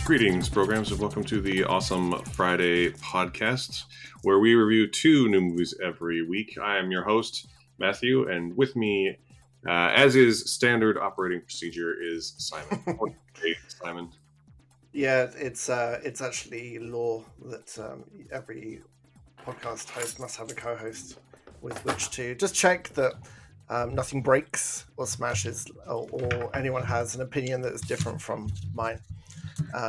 Greetings, programs, and welcome to the Awesome Friday podcast, where we review 2 new movies every week. I am your host, Matthew, and with me, as is standard operating procedure, is Simon. Hey, Simon. Yeah, it's actually law that every podcast host must have a co-host with which to just check that nothing breaks or smashes, or anyone has an opinion that is different from mine.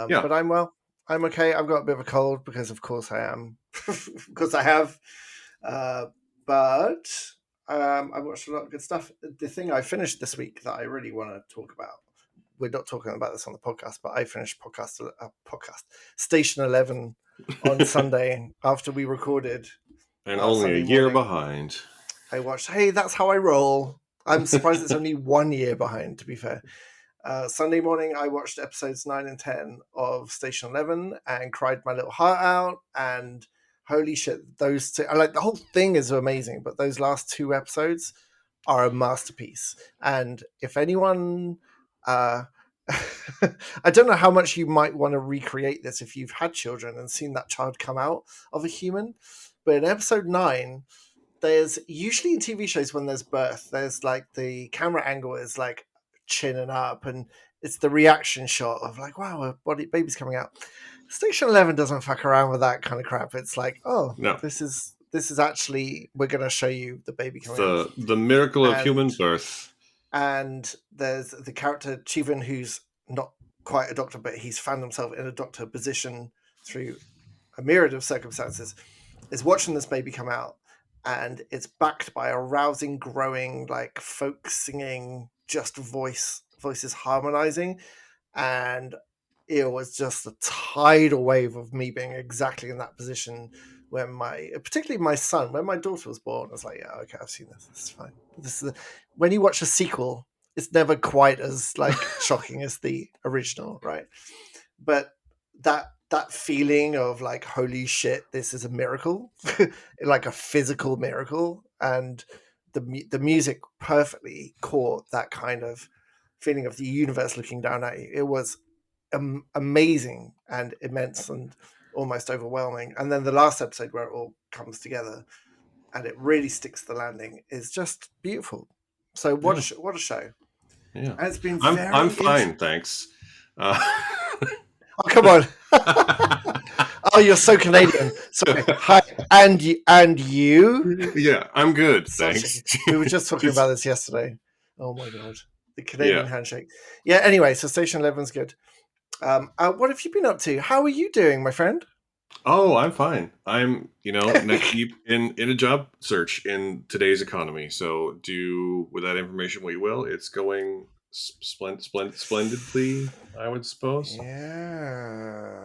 Yeah. But I'm well. I'm okay. I've got a bit of a cold because, of course, I am. Because I have. But I watched a lot of good stuff. The thing I finished this week that I really want to talk about. We're not talking about this on the podcast, but I finished podcast Station 11 on Sunday after we recorded. And only Sunday a year morning. Behind. I watched. Hey, that's how I roll. I'm surprised it's only 1 year behind, to be fair. Sunday morning, I watched episodes 9 and 10 of Station 11 and cried my little heart out. And holy shit, those two, like, the whole thing is amazing, but those last 2 episodes are a masterpiece. And if anyone, I don't know how much you might want to recreate this if you've had children and seen that child come out of a human, but in episode 9, there's usually in TV shows when there's birth, there's like the camera angle is like chinning up and it's the reaction shot of like, wow, a baby's coming out. Station 11 doesn't fuck around with that kind of crap. It's like, oh, No. this is actually, we're going to show you the baby coming out. The miracle of human birth. And there's the character Chivan, who's not quite a doctor, but he's found himself in a doctor position through a myriad of circumstances, is watching this baby come out, and it's backed by a rousing, growing, like, folk singing, just voices harmonizing, and it was just a tidal wave of me being exactly in that position when particularly my son, when my daughter was born. I was like, yeah, okay, I've seen this. This is fine. This is when you watch a sequel, it's never quite as like shocking as the original, right? But that feeling of like, holy shit, this is a miracle, like a physical miracle, and the music perfectly caught that kind of feeling of the universe looking down at you. It was amazing and immense and almost overwhelming. And then the last episode where it all comes together and it really sticks the landing is just beautiful. So what a show. Yeah, and it's been I'm fine, thanks. Oh, come on. Oh, you're so Canadian. Sorry. Hi, and you? Yeah, I'm good, thanks. We were just talking about this yesterday. Oh my god, the Canadian handshake. Yeah. Anyway, so Station 11's good. What have you been up to? How are you doing, my friend? Oh, I'm fine. I'm, neck deep in a job search in today's economy. So do with that information what you will. It's going splendidly, I would suppose. Yeah.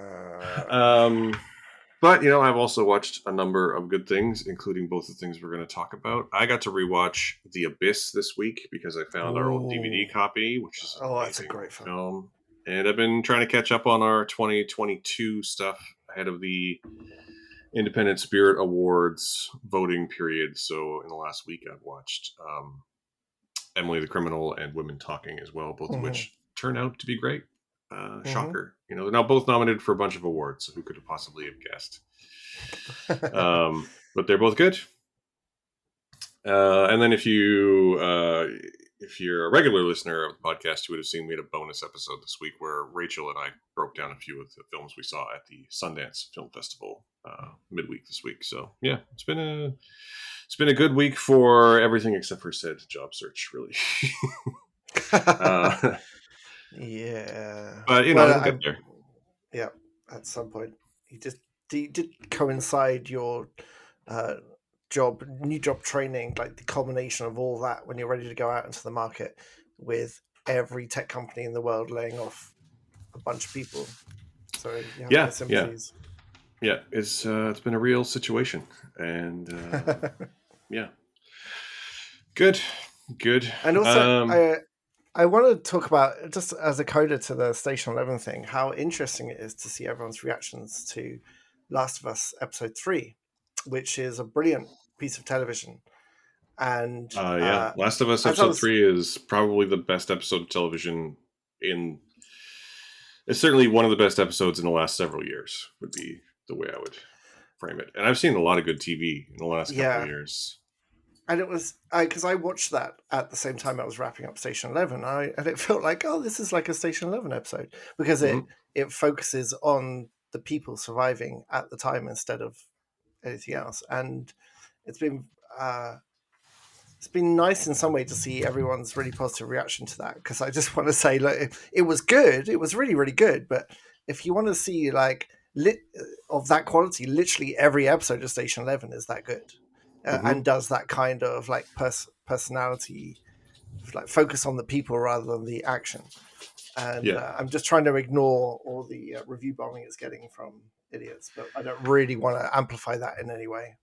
But I've also watched a number of good things, including both the things we're going to talk about. I got to rewatch The Abyss this week because I found our old DVD copy, which is that's a great film. And I've been trying to catch up on our 2022 stuff ahead of the Independent Spirit Awards voting period. So in the last week, I've watched Emily the Criminal and Women Talking as well, both of which turned out to be great. Shocker. They're now both nominated for a bunch of awards, so who could have possibly have guessed? But they're both good. And then if you're a regular listener of the podcast, you would have seen we had a bonus episode this week where Rachel and I broke down a few of the films we saw at the Sundance Film Festival midweek this week. So yeah, it's been a good week for everything except for said job search, really. Yeah, but we'll get there. Yeah, at some point, you did coincide your new job training, like the culmination of all that when you're ready to go out into the market, with every tech company in the world laying off a bunch of people. So you have my sympathies. Yeah, it's been a real situation, and yeah, good. And also, I want to talk about, just as a coda to the Station 11 thing, how interesting it is to see everyone's reactions to Last of Us Episode 3, which is a brilliant piece of television. And Last of Us Episode 3 is probably the best episode of television in It's certainly one of the best episodes in the last several years. Would be the way I would frame it. And I've seen a lot of good TV in the last couple of Yeah, years. and it was because I watched that at the same time I was wrapping up Station 11. And it felt like, oh, this is like a Station 11 episode because Hmm. it focuses on the people surviving at the time instead of anything else. And it's been uh, it's been nice in some way to see everyone's really positive reaction to that, because I just want to say, look, it was good. It was really, really good. But if you want to see like of that quality, literally every episode of Station 11 is that good, Hmm. and does that kind of like personality, like focus on the people rather than the action. And Yeah. I'm just trying to ignore all the review bombing it's getting from idiots, but I don't really want to amplify that in any way.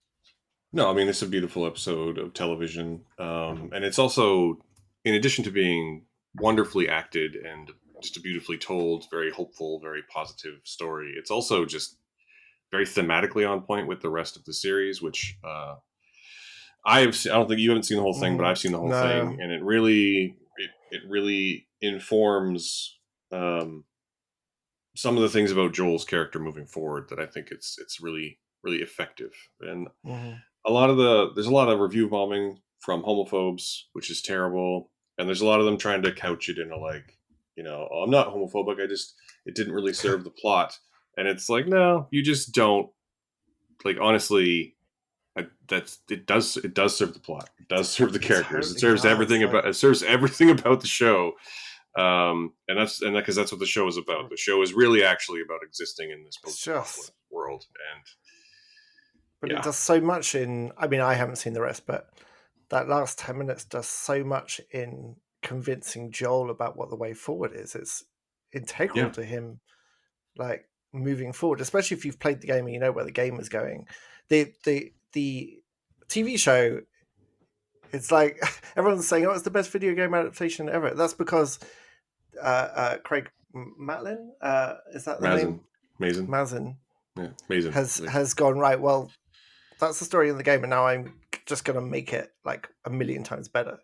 No, I mean, it's a beautiful episode of television. And it's also, in addition to being wonderfully acted and just a beautifully told, very hopeful, very positive story, it's also just very thematically on point with the rest of the series, which I don't think you haven't seen the whole thing, but I've seen the whole thing. No, And it really informs um, some of the things about Joel's character moving forward that I think it's really, really effective. And mm-hmm. there's a lot of review bombing from homophobes, which is terrible, and there's a lot of them trying to couch it in a like, oh, I'm not homophobic. It didn't really serve the plot, and it's like, no, you just don't. Like honestly, it does serve the plot. It does serve the It characters. It totally serves does. everything Like, about the show. And because that's what the show is about. The show is really actually about existing in this it's post-apocalyptic just, world, and but it yeah, does so much in. I mean, I haven't seen the rest, but that last 10 minutes does so much in convincing Joel about what the way forward is. It's integral yeah, to him, like moving forward, especially if you've played the game and you know where the game is going. The TV show, it's like everyone's saying, "Oh, it's the best video game adaptation ever." That's because Craig Matlin, is that the Mazin, name? Mazin, Mazin yeah, Mazin. has gone right. Well, that's the story in the game, and now I'm just going to make it like a million times better.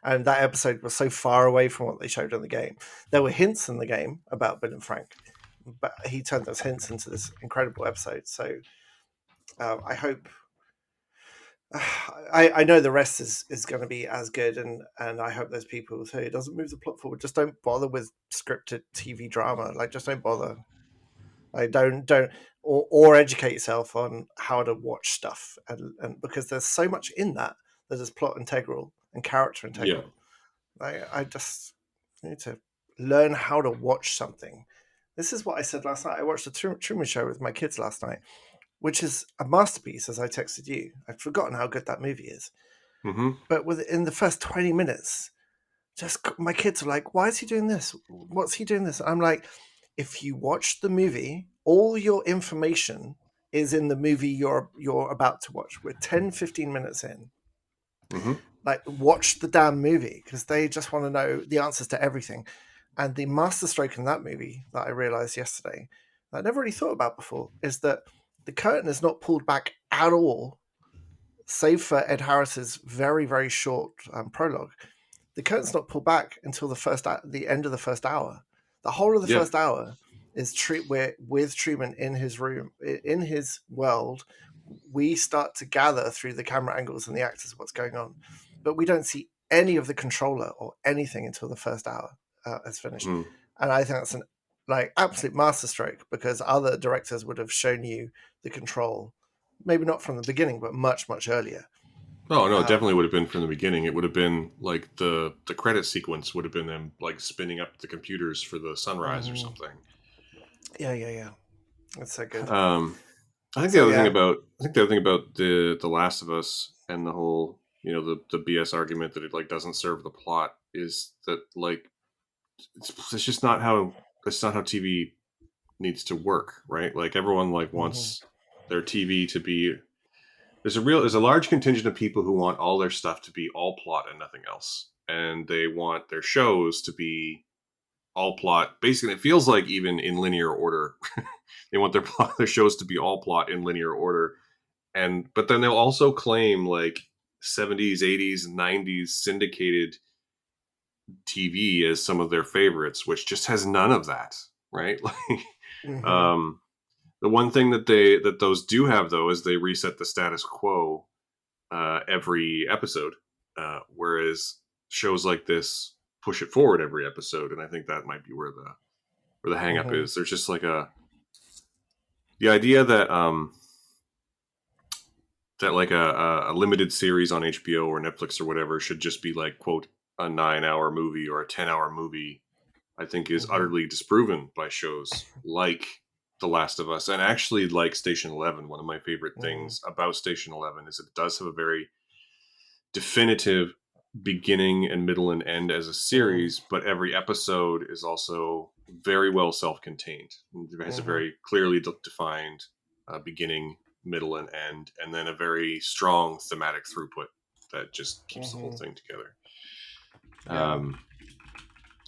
And that episode was so far away from what they showed in the game. There were hints in the game about Bill and Frank, but he turned those hints into this incredible episode. So I hope. I know the rest is going to be as good, and I hope those people who it doesn't move the plot forward, just don't bother with scripted TV drama. Like, just don't bother. Like, don't or educate yourself on how to watch stuff, and because there's so much in that is plot integral and character Yeah. integral. I just need to learn how to watch something. This is what I said last night. I watched the Truman Show with my kids last night, which is a masterpiece. As I texted you, I'd forgotten how good that movie is. Hmm. But within the first 20 minutes, just my kids are like, "Why is he doing this? What's he doing this?" I'm like, if you watch the movie, all your information is in the movie you're about to watch. We're 10-15 minutes in. Hmm. Like, watch the damn movie, because they just want to know the answers to everything. And the masterstroke in that movie that I realized yesterday, that I never really thought about before, is that the curtain is not pulled back at all, save for Ed Harris's very, very short prologue. The curtain's not pulled back until the end of the first hour. The whole of the Yeah. first hour is we're with Truman in his room, in his world. We start to gather through the camera angles and the actors what's going on, but we don't see any of the controller or anything until the first hour is finished. Mm. And I think that's an like absolute masterstroke, because other directors would have shown you the control, maybe not from the beginning, but much much earlier. Oh no, it definitely Um, would have been from the beginning. It would have been like the credit sequence would have been them like spinning up the computers for the sunrise or mhm. something. Yeah, yeah, yeah. That's so good. Um, So yeah. I think the other thing about the Last of Us and the whole the BS argument that it like doesn't serve the plot is that like it's just not how TV needs to work, right? Like everyone like Mhm. wants their TV to be there's a large contingent of people who want all their stuff to be all plot and nothing else, and they want their shows to be all plot. Basically, it feels like even in linear order. They want their shows to be all plot in linear order, and but then they'll also claim like 70s, 80s, 90s syndicated TV as some of their favorites, which just has none of that. right? Like, Mm-hmm. um, the one thing that those do have though is they reset the status quo every episode, whereas shows like this push it forward every episode, and I think that might be where the hang up Mm-hmm. is. There's just like the idea that like a limited series on HBO or Netflix or whatever should just be like quote a 9 hour movie or a 10 hour movie. I think is Mm-hmm. utterly disproven by shows like The Last of Us, and actually like Station 11. One of my favorite Mm-hmm. things about Station 11 is it does have a very definitive beginning and middle and end as a series, but every episode is also very well self-contained. It has a Mm-hmm. very clearly defined beginning, middle, and end, and then a very strong thematic throughput that just keeps the whole Mm-hmm. thing together. Yeah. Um,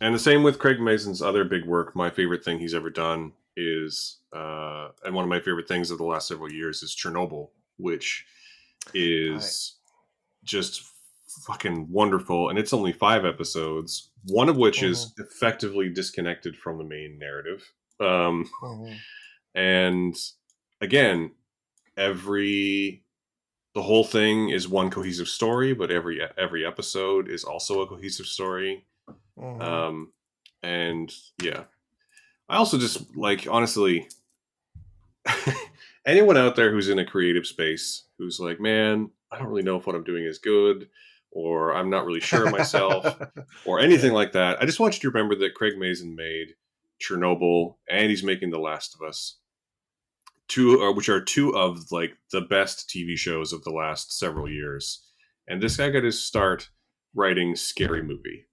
and the same with Craig Mason's other big work. My favorite thing he's ever done is, and one of my favorite things of the last several years is Chernobyl, which Right. is just fucking wonderful. And it's only 5 episodes, one of which Mm-hmm. is effectively disconnected from the main narrative. Um, Mm-hmm. and again, every the whole thing is one cohesive story, but every episode is also a cohesive story. Mm-hmm. Um, and yeah, I also just like honestly, anyone out there who's in a creative space who's like, man, I don't really know if what I'm doing is good, or I'm not really sure of myself, or anything Yeah. like that. I just want you to remember that Craig Mazin made Chernobyl, and he's making The Last of Us, which are two of like the best TV shows of the last several years. And this guy got his start writing scary movie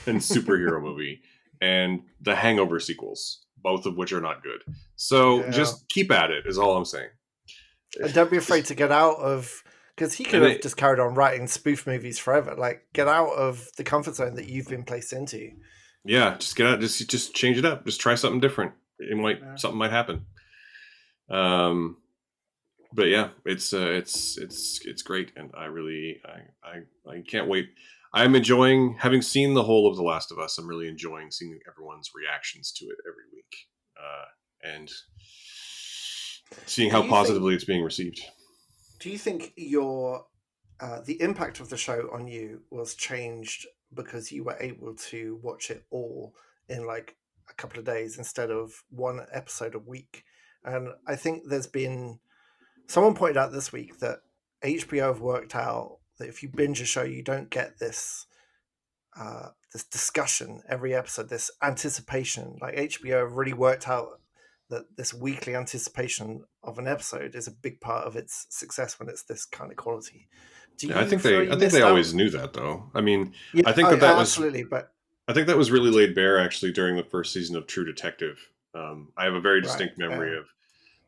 and superhero movie and the Hangover sequels, both of which are not good. So Yeah. just keep at it, is all I'm saying. And don't be afraid to get out of, because he could And have it, just carried on writing spoof movies forever. Like, get out of the comfort zone that you've been placed into. yeah, just get out, just change it up, just try something different. Yeah. Something might happen. Um, but yeah, it's great, and I really I can't wait. I'm enjoying having seen the whole of The Last of Us. I'm really enjoying seeing everyone's reactions to it every week, and seeing Do how you think? positively it's being received. Do you think your the impact of the show on you was changed because you were able to watch it all in like a couple of days instead of one episode a week? And I think there's been someone pointed out this week that HBO have worked out that if you binge a show, you don't get this discussion every episode, this anticipation. Like HBO have really worked out that this weekly anticipation of an episode is a big part of its success when it's this kind of quality. Do Yeah, you feel I you think they missed out? always knew that though. I mean, Yeah, I think that was absolutely. But I think that was really laid bare actually during the first season of True Detective. I have a very right, distinct memory yeah, of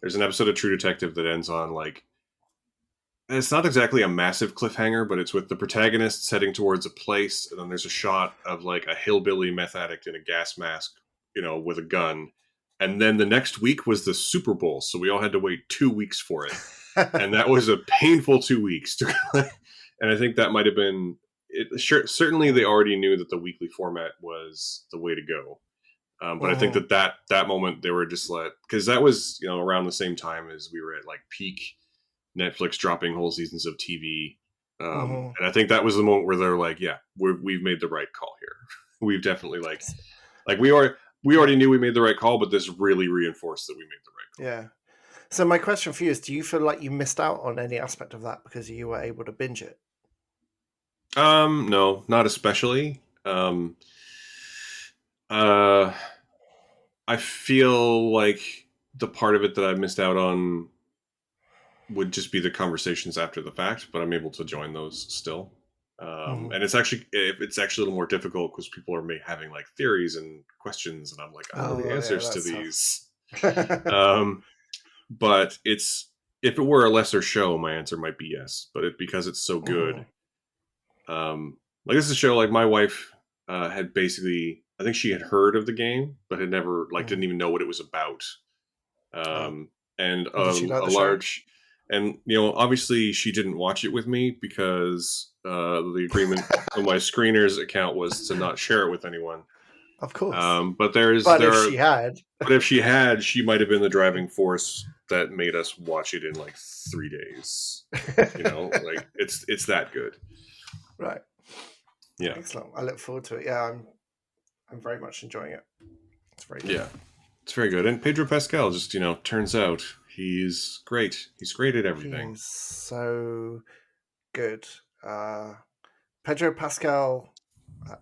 there's an episode of True Detective that ends on like it's not exactly a massive cliffhanger, but it's with the protagonist heading towards a place, and then there's a shot of like a hillbilly meth addict in a gas mask, with a gun. And then the next week was the Super Bowl, so we all had to wait 2 weeks for it, and that was a painful 2 weeks. And I think that might have been it. Sure, certainly they mm-hmm. already knew that the weekly format was the way to go. But I think Mm-hmm. that moment they were just like because that was around the same time as we were at like peak Netflix dropping whole seasons of TV. Mm-hmm. And I think that was the moment where they're like, yeah, we've made the right call here. We've definitely like we already knew we made the right call, but this really reinforced that we made the right call. Yeah. So my question for you is: do you feel like you missed out on any aspect of that because you were able to binge it? No, not especially. Uh, I feel like the part of it that I missed out on would just be the conversations after the fact, but I'm able to join those still. Mm-hmm. And it's actually a little more difficult because people are having like theories and questions, and I'm like, I know the Oh yeah, answers to that's tough. these. Um, but if it were a lesser show, my answer might be yes. But because it's so Mm-hmm. good, like this is a show like my wife had basically, I think she had heard of the game, but had never like Mm-hmm. didn't even know what it was about. Oh, And and did she like a the show? large, and obviously she didn't watch it with me because the agreement on my screener's account was to not share it with anyone. Of course. But But there if are, she had, but if she had, she might have been the driving force that made us watch it in like 3 days. You know, like it's that good. right, Yeah, excellent. I look forward to it. Yeah, I'm very much enjoying it. It's very good. yeah, it's very good. And Pedro Pascal just turns out he's great. He's great at He everything. is so good. Uh, Pedro Pascal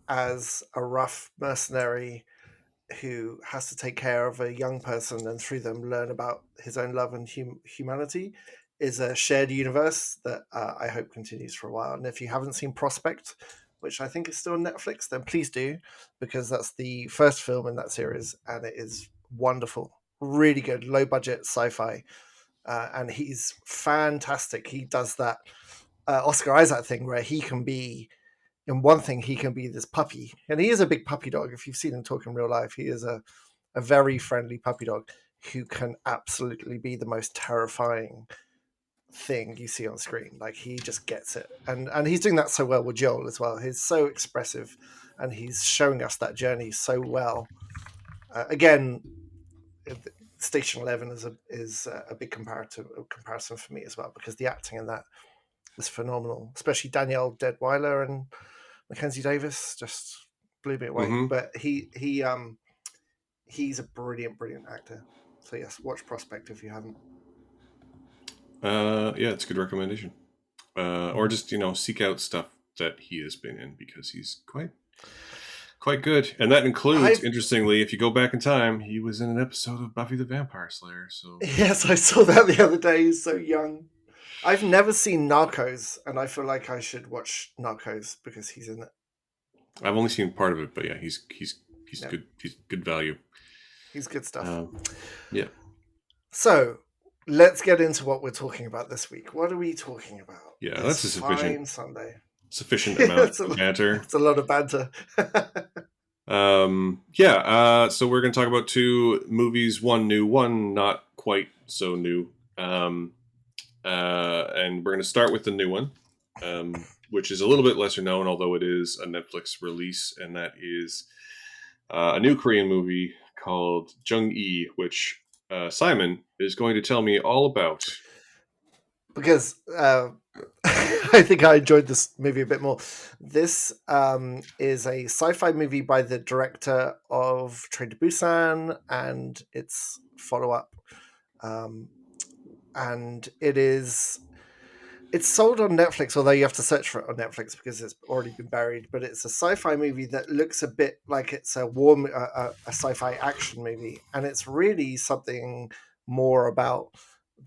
as a rough mercenary who has to take care of a young person and through them learn about his own love and humanity is a shared universe that I hope continues for a while. And if you haven't seen Prospect, which I think is still on Netflix, then please do, because that's the first film in that series and it is wonderful. Really good, low budget sci fi. And he's fantastic. He does that Oscar Isaac thing where he can be in one thing, he can be this puppy, and he is a big puppy dog. If you've seen him talk in real life, he is a very friendly puppy dog who can absolutely be the most terrifying thing you see on screen. Like he just gets it, and he's doing that so well with Joel as well. He's so expressive, and he's showing us that journey so well. Again, Station 11 is a big comparison for me as well because the acting in that is phenomenal, especially Danielle Deadweiler and Mackenzie Davis just blew me away. Hmm. But he's a brilliant actor. So yes, watch Prospect if you haven't. Yeah, it's a good recommendation. Or just seek out stuff that he has been in because he's quite good. And that includes, I've interestingly, if you go back in time, he was in an episode of Buffy the Vampire Slayer. So Yes, I saw that the other day. He's so young. I've never seen Narcos, and I feel like I should watch Narcos because he's in it. I've only seen part of it, but yeah, he's Yeah, good. He's good value. he's good stuff. Um, yeah, So let's get into what we're talking about this week. What are we talking about yeah. this That's a fine Sunday? sufficient amount it's, a, of banter. it's a lot of banter. Yeah. So we're going to talk about two movies. One new, one not quite so new. And we're going to start with the new one, which is a little bit lesser known, although it is a Netflix release, and that is a new Korean movie called Jung-E, which Simon is going to tell me all about. Because I think I enjoyed this movie a bit more. This is a sci-fi movie by the director of Train to Busan and its follow-up, um, and it's sold on Netflix, although you have to search for it on Netflix because it's already been buried. But it's a sci-fi movie that looks a bit like it's a sci-fi action movie, and it's really something more about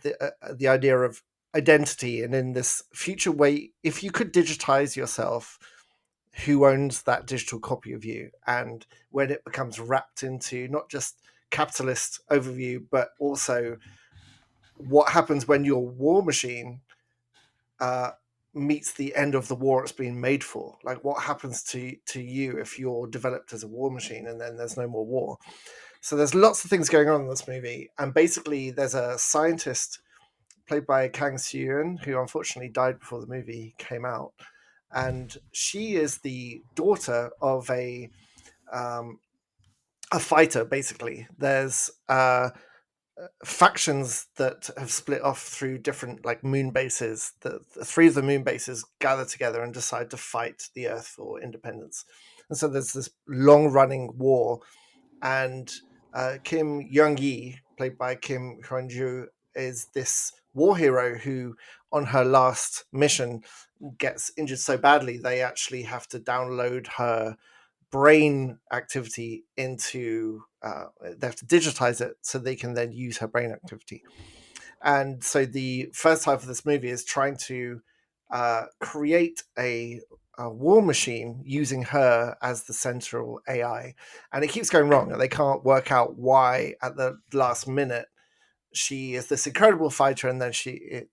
the idea of identity. And in this future way, if you could digitize yourself, who owns that digital copy of you? And when it becomes wrapped into not just capitalist overview, but also what happens when your war machine uh, meets the end of the war it's been made for. Like, what happens to you if you're developed as a war machine and then there's no more war? So there's lots of things going on in this movie, and basically there's a scientist played by Kang Soo-yeon who unfortunately died before the movie came out, and she is the daughter of um, a fighter. Basically, there's factions that have split off through different like moon bases. The three of the moon bases gather together and decide to fight the Earth for independence. And so there's this long running war, and Kim Young-yi, played by Kim Hyun-joo, is this war hero who, on her last mission, gets injured so badly they actually have to download her brain activity into they have to digitize it so they can then use her brain activity. And so the first half of this movie is trying to create a war machine using her as the central AI, and it keeps going wrong and they can't work out why at the last minute she is this incredible fighter and then she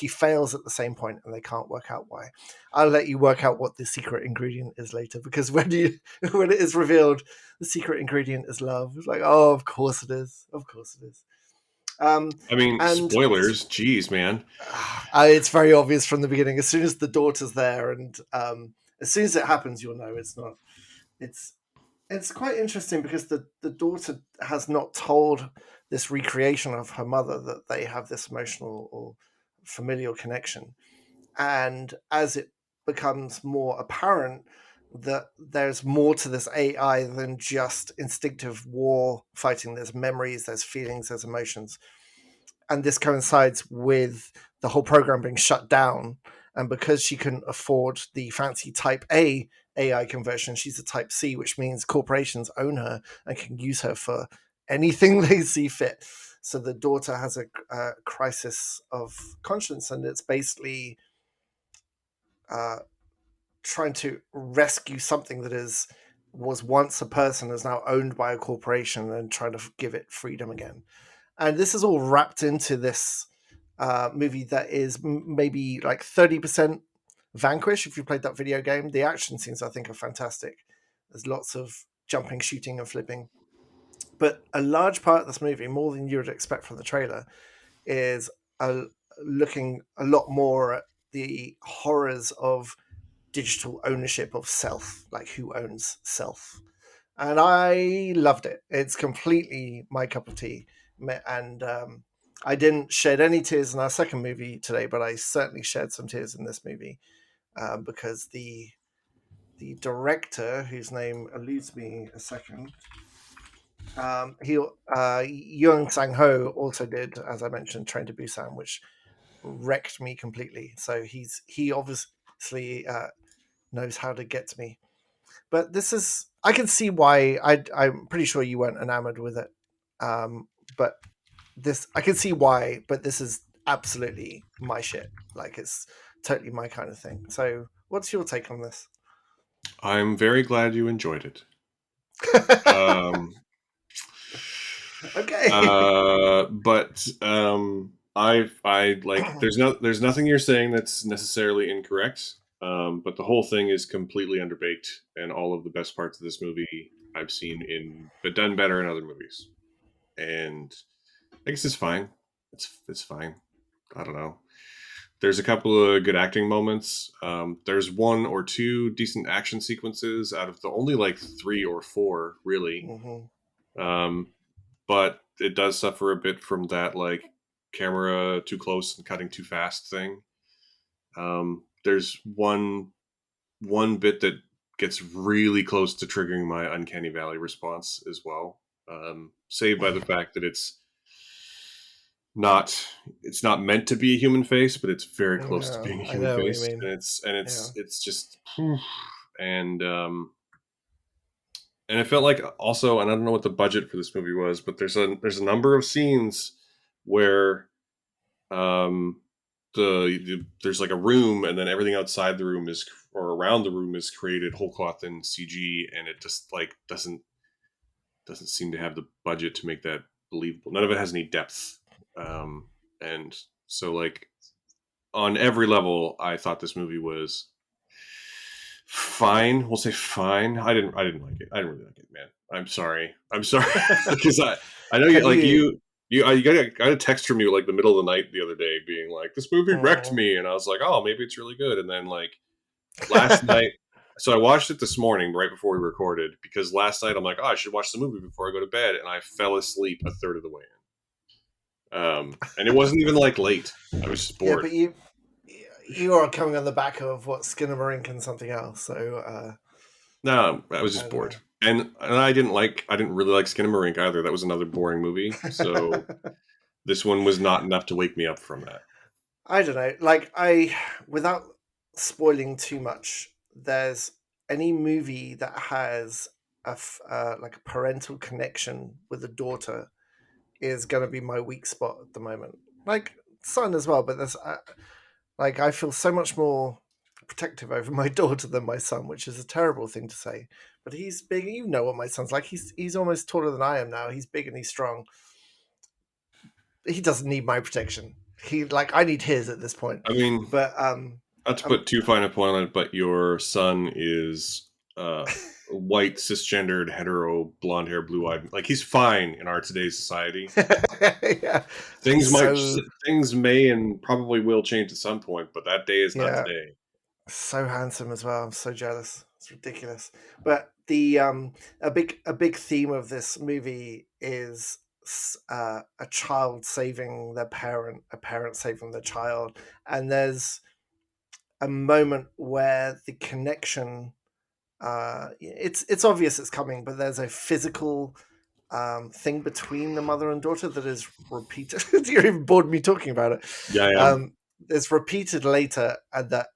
fails at the same point and they can't work out why. I'll let you work out what the secret ingredient is later, because when it is revealed the secret ingredient is love, it's like, oh, of course it is, of course it is. I mean, And spoilers. Geez, man. it's very obvious from the beginning. As soon as the daughter's there and as soon as it happens, you'll know it's not, it's It's quite interesting because the daughter has not told this recreation of her mother that they have this emotional or familial connection. And as it becomes more apparent that there's more to this AI than just instinctive war fighting, there's memories, there's feelings, there's emotions. And this coincides with the whole program being shut down. And because she couldn't afford the fancy Type A AI conversion, she's a Type C, which means corporations own her and can use her for anything they see fit. So the daughter has a crisis of conscience, and it's basically uh, trying to rescue something that was once a person, is now owned by a corporation, and trying to give it freedom again. And this is all wrapped into this movie that is maybe like 30% Vanquish. If you played that video game, the action scenes I think are fantastic. There's lots of jumping, shooting, and flipping. But a large part of this movie, more than you would expect from the trailer, is looking a lot more at the horrors of digital ownership of self, like who owns self. And I loved it. It's completely my cup of tea. And I didn't shed any tears in our second movie today, but I certainly shed some tears in this movie because the director, whose name eludes me a second, he Young Sang Ho also did, as I mentioned, Train to Busan, which wrecked me completely. So he obviously knows how to get to me. But this is, I can see why. I'm pretty sure you weren't enamored with it, but this I can see why. But this is absolutely my shit. Like it's totally my kind of thing. So, what's your take on this? I'm very glad you enjoyed it. Um, Okay. but I like there's nothing you're saying that's necessarily incorrect. But the whole thing is completely underbaked, and all of the best parts of this movie I've seen but done better in other movies. And I guess it's fine. It's fine. I don't know. There's a couple of good acting moments. There's one or two decent action sequences out of the only like three or four, really. Mhm. Um, but it does suffer a bit from that like camera too close and cutting too fast thing. There's one bit that gets really close to triggering my uncanny valley response as well. Saved by the fact that not it's not meant to be a human face, but it's very close to Yeah, being a I human know what you face, mean. and Yeah. it's just and and it felt like also, and I don't know what the budget for this movie was, but there's a number of scenes where um there's like a room, and then everything outside the room is or around the room is created whole cloth in CG, and it just like doesn't seem to have the budget to make that believable. None of it has any depth, and so like on every level, I thought this movie was fine. We'll say fine. I didn't like it. I didn't really like it, man. I'm sorry because I know you Can like you? you got a text from you like the middle of the night the other day being like this movie wrecked Mhm. me, and I was like, oh, maybe it's really good. And then like last night, so I watched it this morning right before we recorded because last night I'm like, oh, I should watch the movie before I go to bed, and I fell asleep a third of the way in. And it wasn't even like late. I was just Yeah, bored. but you are coming on the back of what Skinnamarink and something else. So No, I was I just don't bored. know. And I didn't really like Skinamarink either. That was another boring movie. So this one was not enough to wake me up from that. I don't know. Without spoiling too much, there's any movie that has like a parental connection with a daughter is going to be my weak spot at the moment. Like son as well, but there's like I feel so much more protective over my daughter than my son, which is a terrible thing to say. But he's big. You know what my son's like. He's almost taller than I am now. He's big and he's strong. He doesn't need my protection. He like I need his at this point. I mean, But not to um put too fine a point on it, but your son is white, cisgendered, hetero, blonde hair, blue eyed. Like he's fine in our today's society. yeah, Things he's might, so things may, and probably will change at some point, but that day is not yeah, today. so handsome as well. I'm so jealous. It's ridiculous. But the a big theme of this movie is a child saving their parent, a parent saving their child, and there's a moment where the connection. It's obvious it's coming, but there's a physical thing between the mother and daughter that is repeated. You even bored me talking about it. Yeah, I am. It's repeated later, and that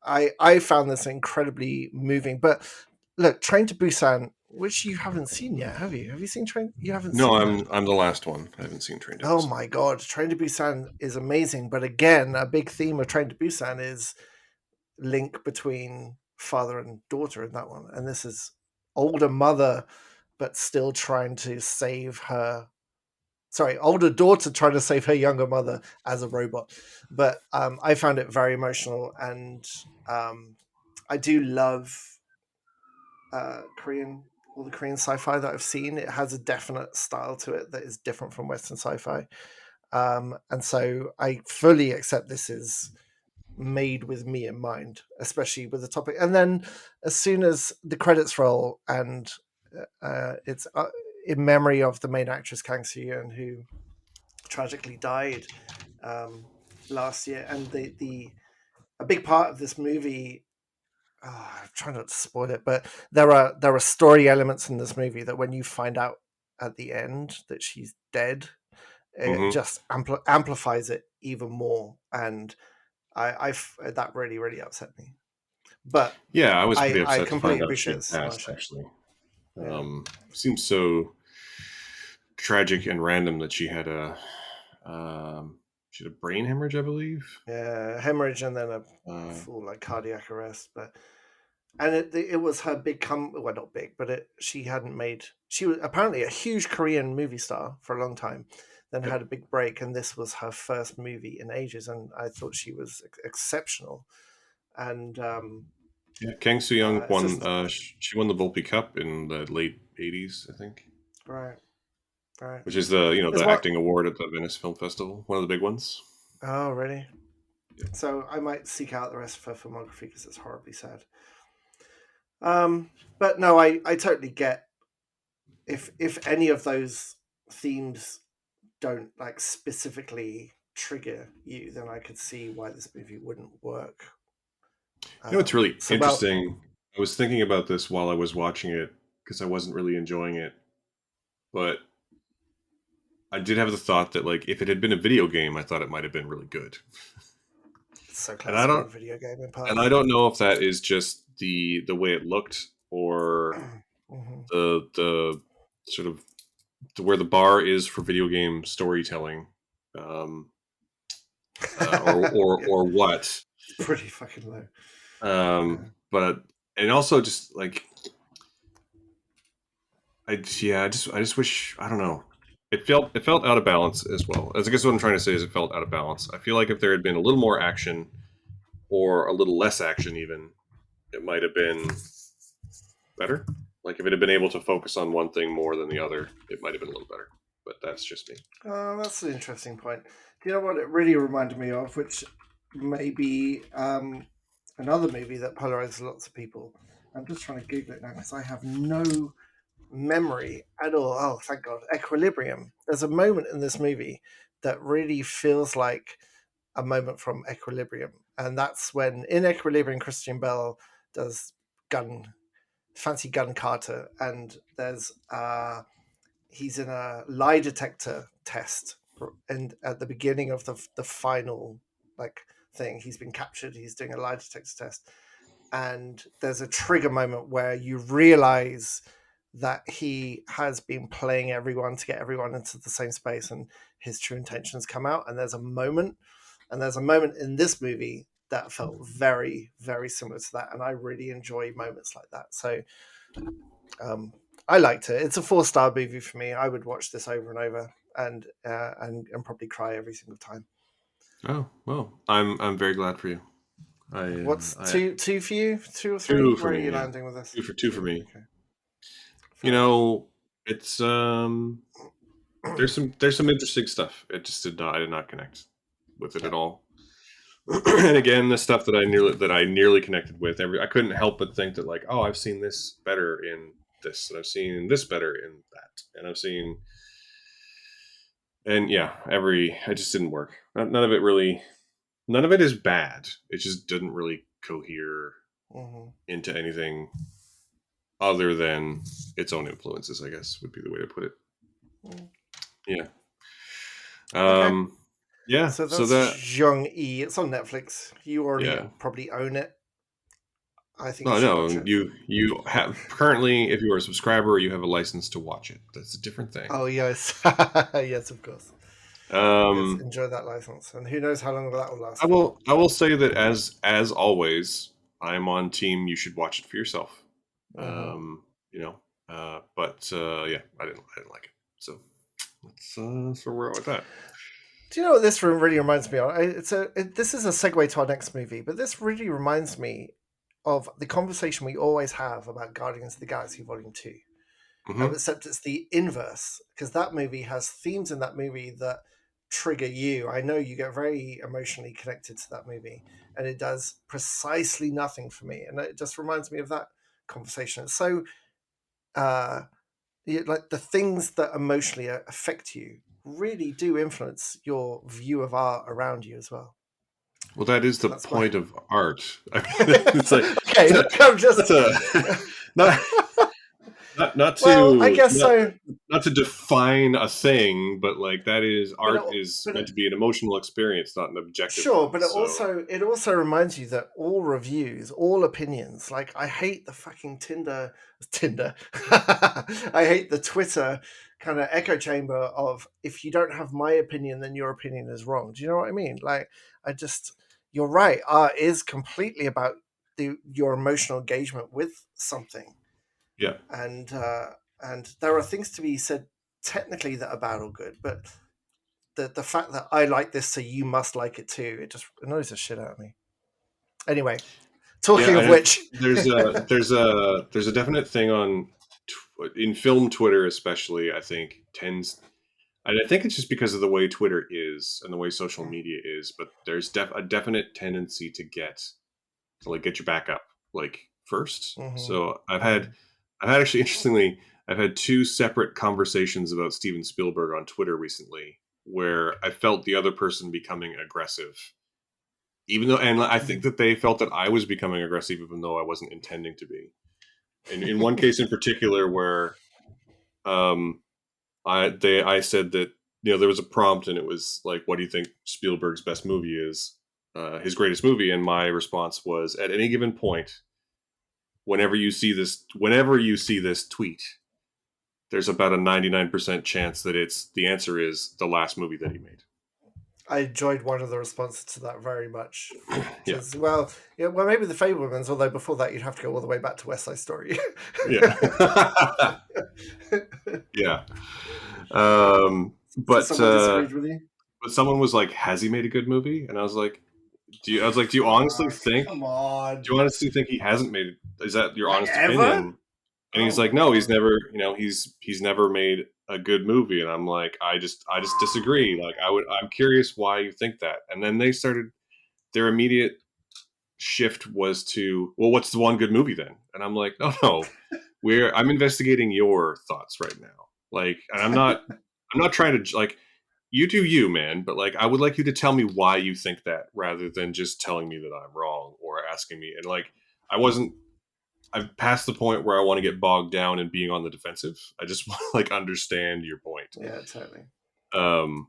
I found this incredibly moving. But look, Train to Busan, which you haven't seen yet, have you? Have you seen Train? You haven't No, seen that? I'm the last one. I haven't seen Train to Oh Busan. my god, Train to Busan is amazing. But again, a big theme of Train to Busan is link between father and daughter in that one, and this is older mother, but still trying to save her. Sorry, older daughter trying to save her younger mother as a robot. But I found it very emotional, and I do love Korean, all the Korean sci-fi that I've seen. It has a definite style to it that is different from Western sci-fi, and so I fully accept this is made with me in mind, especially with the topic. And then as soon as the credits roll, and it's in memory of the main actress Kang Soo-yeon, who tragically died um, last year, and the a big part of this movie. I'm trying not to spoil it, but there are story elements in this movie that when you find out at the end that she's dead, it Hmm. just amplifies it even more, and that really really upset me. But Yeah, I was I pretty I upset to find completely out she appreciate had it's not a passed. show. Actually, Yeah, seems so tragic and random that she had a brain hemorrhage, I believe. yeah, hemorrhage and then a Uh, full like cardiac arrest. But and it was her big well, not big, but she hadn't made, she was apparently a huge Korean movie star for a long time, then yep. had a big break, and this was her first movie in ages, and I thought she was exceptional. And Yeah, Kang Soo Young it's won. just She won the Volpe Cup in the late '80s, I think, right, right. which is the There's the one acting award at the Venice Film Festival, one of the big ones. oh really? Yeah. So I might seek out the rest of her filmography because it's horribly sad. Um, but no, I totally get, if any of those themes don't like specifically trigger you, then I could see why this movie wouldn't work. You know, it's really So well, interesting. I was thinking about this while I was watching it because I wasn't really enjoying it, but I did have the thought that like if it had been a video game, I thought it might have been really good. it's so And close I to being don't a video game in and I parts. don't know if that is just the way it looked or Hmm. the sort of where the bar is for video game storytelling, um, Yeah, or what. it's pretty fucking low. Yeah. But and also just like I just wish I don't know. It felt out of balance as well. As I guess what I'm trying to say is it felt out of balance. I feel like if there had been a little more action or a little less action, even it might have been better. Like if it had been able to focus on one thing more than the other, it might have been a little better. But that's just me. That's an interesting point. Do you know what it really reminded me of, which may be another movie that polarizes lots of people? I'm just trying to Google it now because I have no memory at all. Oh, thank God. Equilibrium. There's a moment in this movie that really feels like a moment from Equilibrium. And that's when in Equilibrium, Christian Bell does gun, fancy gun Carter. And there's, he's in a lie detector test. And at the beginning of the final, like, thing, he's been captured. He's doing a lie detector test, and there's a trigger moment where you realize that he has been playing everyone to get everyone into the same space, and his true intentions come out. And there's a moment in this movie that felt very very similar to that, and I really enjoy moments like that. So um, I liked it. It's a 4-star movie for me. I would watch this over and over, and probably cry every single time. Oh well, I'm very glad for you. What's I two for you? Two or three? two for Where are me, you yeah, landing with this? two for me. Okay, You fair enough. know, it's there's some interesting stuff. It just did not I did not connect with it Yeah. at all. And again, the stuff that I nearly connected with, I couldn't help but think that like, oh, I've seen this better in this, and I've seen this better in that, and I've seen, and yeah, I just didn't work. None of it really, none of it is bad. It just didn't really cohere Mm-hmm. into anything other than its own influences, I guess would be the way to put it. Mm. Yeah. Okay. Yeah. So So that's that, Zhang-Yi. It's on Netflix. You already yeah. probably own it. I think you No, should watch no. it. You have currently, if you are a subscriber, you have a license to watch it. That's a different thing. Oh yes, yes, of course. Yes, Um, enjoy that license, and who knows how long that will last I for. will. I will say that as always, I'm on team. You should watch it for yourself. Mm-hmm. You know. But yeah, I didn't like it. So that's where we're at with that. Do you know what this really reminds me of? This is a segue to our next movie, but this really reminds me of the conversation we always have about Guardians of the Galaxy Volume 2. Hmm. Except it's the inverse, because that movie has themes in that movie that trigger you. I know you get very emotionally connected to that movie, and it does precisely nothing for me. And it just reminds me of that conversation. It's so, uh, like the things that emotionally affect you really do influence your view of art around you as well. Well, that is the That's my. point of art. I mean, it's like Okay, not, look, I'm just. not to not not Well, I to guess so. not to define a thing, but like that is But it, art is but meant it, to be an emotional experience, not an objective Sure, one. but So it also reminds you that all reviews, all opinions, like I hate the fucking Tinder. I hate the Twitter kind of echo chamber of if you don't have my opinion, then your opinion is wrong. Do you know what I mean? Like I just, you're right. Art is completely about your emotional engagement with something, yeah, and there are things to be said technically that are bad or good, but the fact that I like this, so you must like it too. It just annoys the shit out of me. Anyway, yeah. talking of which, There's a definite thing on in film Twitter, especially. I think tends. And I think it's just because of the way Twitter is and the way social media is, but there's a definite tendency to like get your back up like 1st. mm-hmm, So mm-hmm. I've had actually interestingly, I've had two separate conversations about Steven Spielberg on Twitter recently where I felt the other person becoming aggressive. Even though, and I think that they felt that I was becoming aggressive, even though I wasn't intending to be. And in one case in particular, where um, I said that there was a prompt and it was like, "What do you think Spielberg's best movie is? His greatest movie?" And my response was, "At any given point, whenever you see this tweet, there's about a 99% chance that the answer is the last movie that he made." I enjoyed one of the responses to that very much, which Yeah, is well, yeah, well, maybe the Fablemans. Although before that, you'd have to go all the way back to West Side Story. yeah, yeah. So someone disagreed with you. But someone was like, "Has he made a good movie?" And I was like, "Do you honestly Oh, think? come on! Do you honestly think he hasn't made? Is that your Like honest ever? opinion?" And Oh he's like, my "No, he's god! never. He's never made a good movie." And I'm like, I just disagree. Like, I'm curious why you think that." And then they started their immediate shift was to, "Well, what's the one good movie then?" And I'm like, "No, no, I'm investigating your thoughts right now. Like, and I'm not trying to like." You do you, man, but like I would like you to tell me why you think that rather than just telling me that I'm wrong or asking me. And like I wasn't I've passed the point where I want to get bogged down in being on the defensive. I just want to like understand your point. Yeah, totally. Um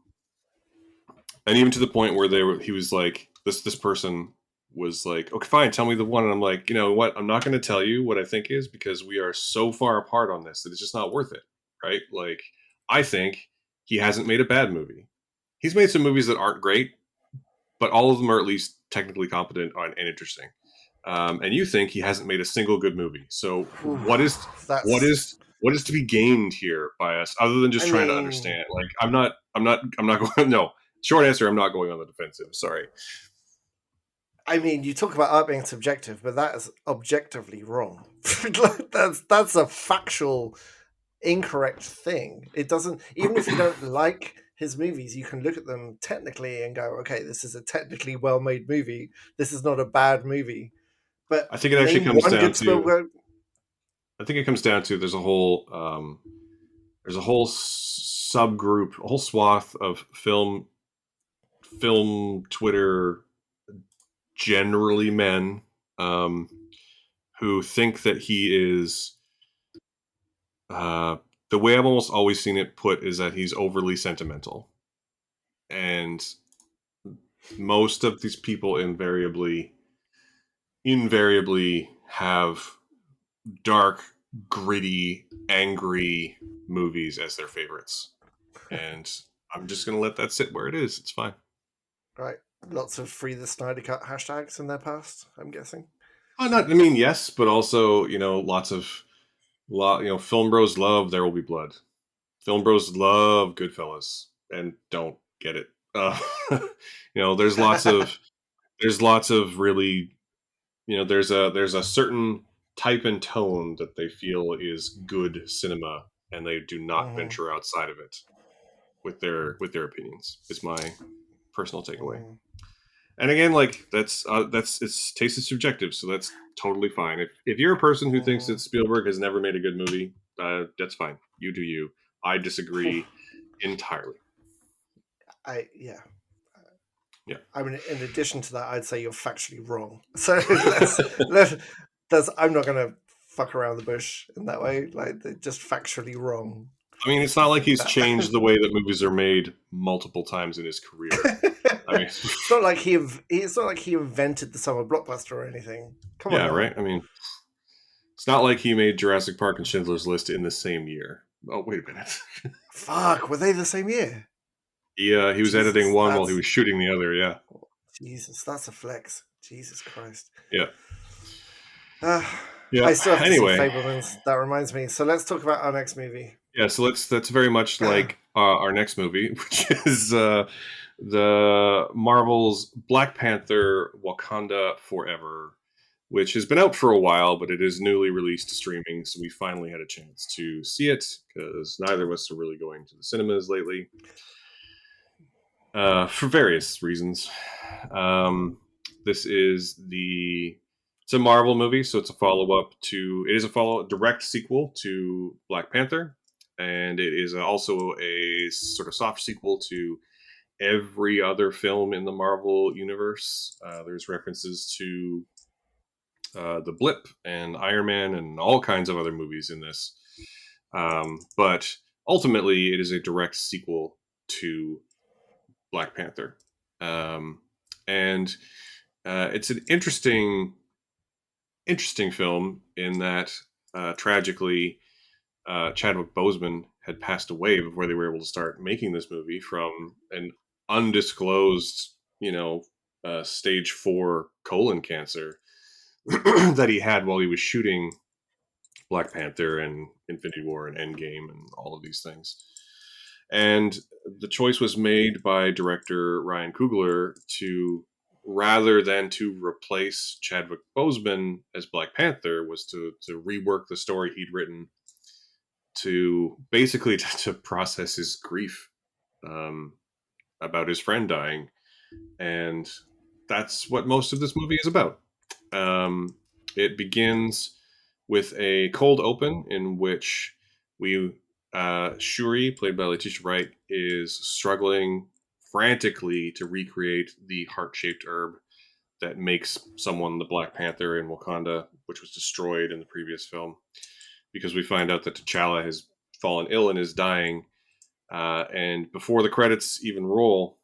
and even to the point where he was like this person was like, "Okay, fine, tell me the one." And I'm like, "You know what? I'm not going to tell you what I think is because we are so far apart on this that it's just not worth it." Right? Like I think he hasn't made a bad movie. He's made some movies that aren't great, but all of them are at least technically competent and interesting. And you think he hasn't made a single good movie. So Whew, what that's. is what is to be gained here by us other than I just trying to mean, understand? Like I'm not going. No, short answer. I'm not going on the defensive. Sorry. you talk about art being subjective, but that is objectively wrong. That's a factual incorrect thing. It doesn't, even if you don't like his movies, you can look at them technically and go, okay, this is a technically well-made movie. This is not a bad movie. But I think it actually name comes one down good to. Spielberg. I think it comes down to there's a whole subgroup, a whole swath of film Twitter, generally men, um, who think that he is. Uh, the way I've almost always seen it put is that he's overly sentimental, and most of these people invariably have dark, gritty, angry movies as their favorites. And I'm just going to let that sit where it is. It's fine. Right. Lots of free the Snyder Cut hashtags in their past, I'm guessing. Not, I mean, yes, but also, lots of, film bros love There Will Be Blood. Film bros love Goodfellas and don't get it. There's lots of really, there's a certain type and tone that they feel is good cinema, and they do not Hmm. venture outside of it with their opinions. Is my personal takeaway. Hmm. And again, like that's it's taste is subjective, so that's totally fine. If you're a person who thinks that Hmm. Spielberg has never made a good movie, that's fine. You do you. I disagree entirely. Yeah. Yeah. I mean, in addition to that, I'd say you're factually wrong. So let's that's I'm not going to fuck around the bush in that way. Like, they're just factually wrong I mean, it's if you not like think he's that. changed the way that movies are made multiple times in his career. I mean, It's not like it's not like he invented the summer blockbuster or anything. Come on yeah, now. right. I mean, it's not like he made Jurassic Park and Schindler's List in the same year. Oh, wait a minute. Fuck, were they the same year? He was editing Jesus, one while he that's was shooting the other. Yeah, Jesus, that's a flex. Jesus Christ. yeah, Uh, yeah. I still have to see Anyway, Fablemans. That reminds me. So let's talk about our next movie. yeah. So that's very much like our next movie, which is the Marvel's Black Panther: Wakanda Forever, which has been out for a while, but it is newly released to streaming, so we finally had a chance to see it because neither of us are really going to the cinemas lately. For various reasons. Um, this is it's a Marvel movie, so it is a direct sequel to Black Panther, and it is also a sort of soft sequel to every other film in the Marvel universe. There's references to the Blip and Iron Man and all kinds of other movies in this, but ultimately, it is a direct sequel to Black Panther. Um, and it's an interesting film in that tragically Chadwick Boseman had passed away before they were able to start making this movie from an undisclosed, stage 4 colon cancer that he had while he was shooting Black Panther and Infinity War and Endgame and all of these things. And the choice was made by director Ryan Coogler to, rather than to replace Chadwick Boseman as Black Panther, was to rework the story he'd written to basically to process his grief um, about his friend dying. And that's what most of this movie is about. Um, it begins with a cold open in which Shuri, played by Letitia Wright, is struggling frantically to recreate the heart-shaped herb that makes someone the Black Panther in Wakanda, which was destroyed in the previous film. Because we find out that T'Challa has fallen ill and is dying, and before the credits even roll,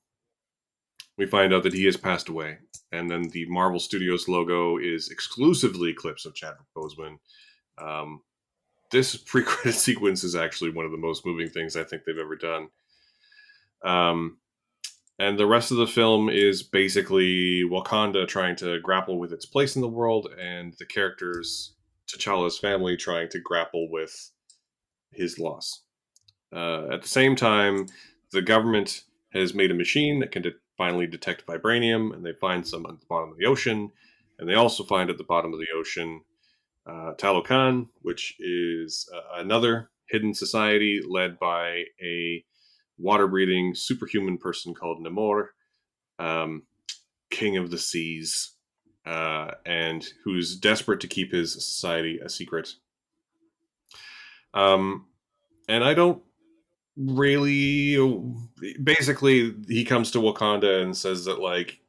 we find out that he has passed away. And then the Marvel Studios logo is exclusively clips of Chadwick Boseman. Um, this pre-credit sequence is actually one of the most moving things I think they've ever done. Um, and the rest of the film is basically Wakanda trying to grapple with its place in the world, and the characters, T'Challa's family, trying to grapple with his loss. At the same time, the government has made a machine that can finally detect vibranium, and they find some at the bottom of the ocean. And they also find at the bottom of the ocean Talokan, which is another hidden society led by a water-breathing superhuman person called Namor, um, king of the seas, and who's desperate to keep his society a secret. Um, and I don't really. Basically, he comes to Wakanda and says that like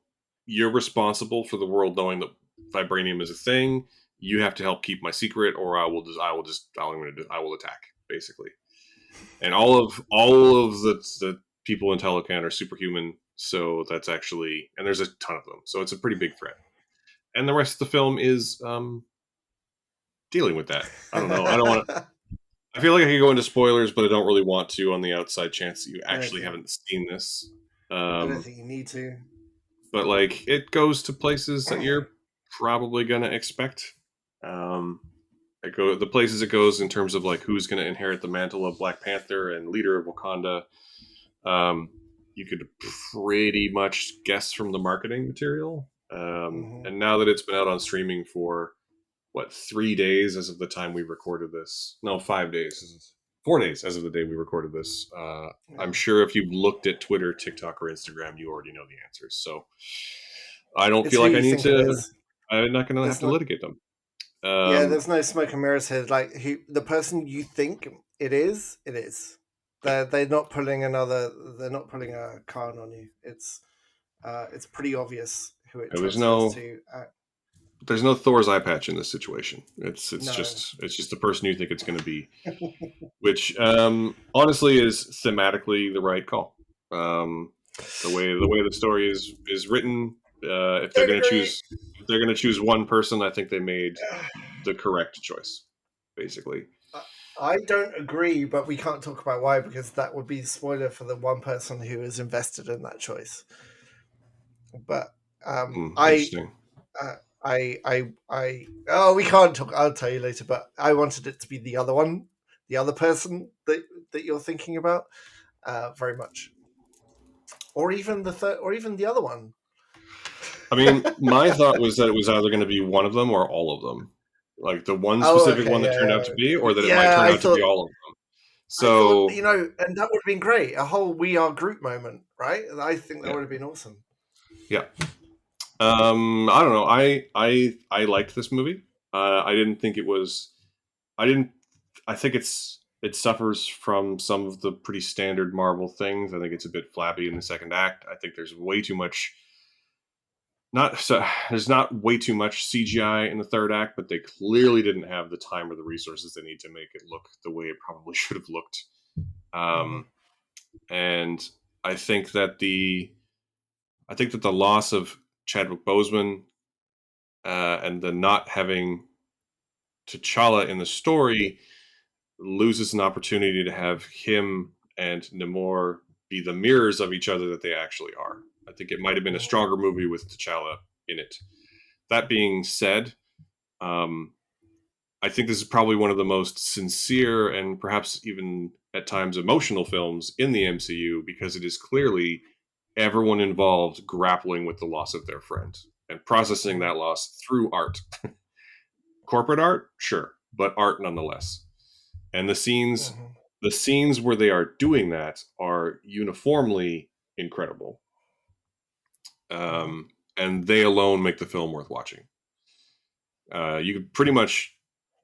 you're responsible for the world knowing that vibranium is a thing. You have to help keep my secret, or I will attack basically. And all of the people in Talocan are superhuman, so that's actually and there's a ton of them, so it's a pretty big threat. And the rest of the film is dealing with that. I don't know. I don't want to. I feel like I could go into spoilers, but I don't really want to on the outside chance that you I don't actually think haven't seen this. I don't Um, think you need to. but like it goes to places that you're probably gonna expect. Um, the places it goes in terms of like who's gonna inherit the mantle of Black Panther and leader of Wakanda. Um, you could pretty much guess from the marketing material. Hmm. And now that it's been out on streaming for what 3 days as of the time we recorded this? No, 5 days. 4 days as of the day we recorded this. I'm Yeah. sure if you've looked at Twitter, TikTok, or Instagram, you already know the answers. So I don't It's feel who like I you need think it to. is. I'm not going to have There's to no, litigate them. yeah, Um, there's no smoke and mirrors here. Like the person you think it is, it is. yeah, They're not pulling another. They're not pulling a card on you. It's pretty obvious who it there's transfers no to. Thor's eye patch in this situation. It's No. just the person you think it's going to be, which honestly is thematically the right call. Um, the way the story is written, if they're Don't going to agree. choose one person, I think they made the correct choice. Basically, I don't agree, but we can't talk about why because that would be spoiler for the one person who is invested in that choice. But I interesting. uh, oh, we can't talk. I'll tell you later. But I wanted it to be the other one, the other person that you're thinking about, very much, or even the third, or even the other one. I mean, my thought was that it was either going to be one of them or all of them, like the one Oh, specific okay, one that turned out to yeah, be, or that it might yeah. turn out to be all of them. I thought, So and that would have been great. A whole "We Are Groot" moment, right? I think that yeah, would have been awesome. yeah. I don't know. I liked this movie. I didn't think it was. I didn't. I think it suffers from some of the pretty standard Marvel things. I think it's a bit flabby in the second act. I think there's way too much. Not so, there's not way too much CGI in the third act, but they clearly didn't have the time or the resources they need to make it look the way it probably should have looked. Hmm. Um, and I think that the loss of Chadwick Boseman and the not having T'Challa in the story loses an opportunity to have him and Namor be the mirrors of each other that they actually are. I think it might have been a Hmm. stronger movie with T'Challa in it. That being said, um, I think this is probably one of the most sincere and perhaps even at times emotional films in the MCU because it is clearly everyone involved grappling with the loss of their friend and processing Hmm. that loss through art. Corporate art, sure, but art nonetheless. And Hmm. the scenes where they are doing that are uniformly incredible. Hmm. And they alone make the film worth watching. You could pretty much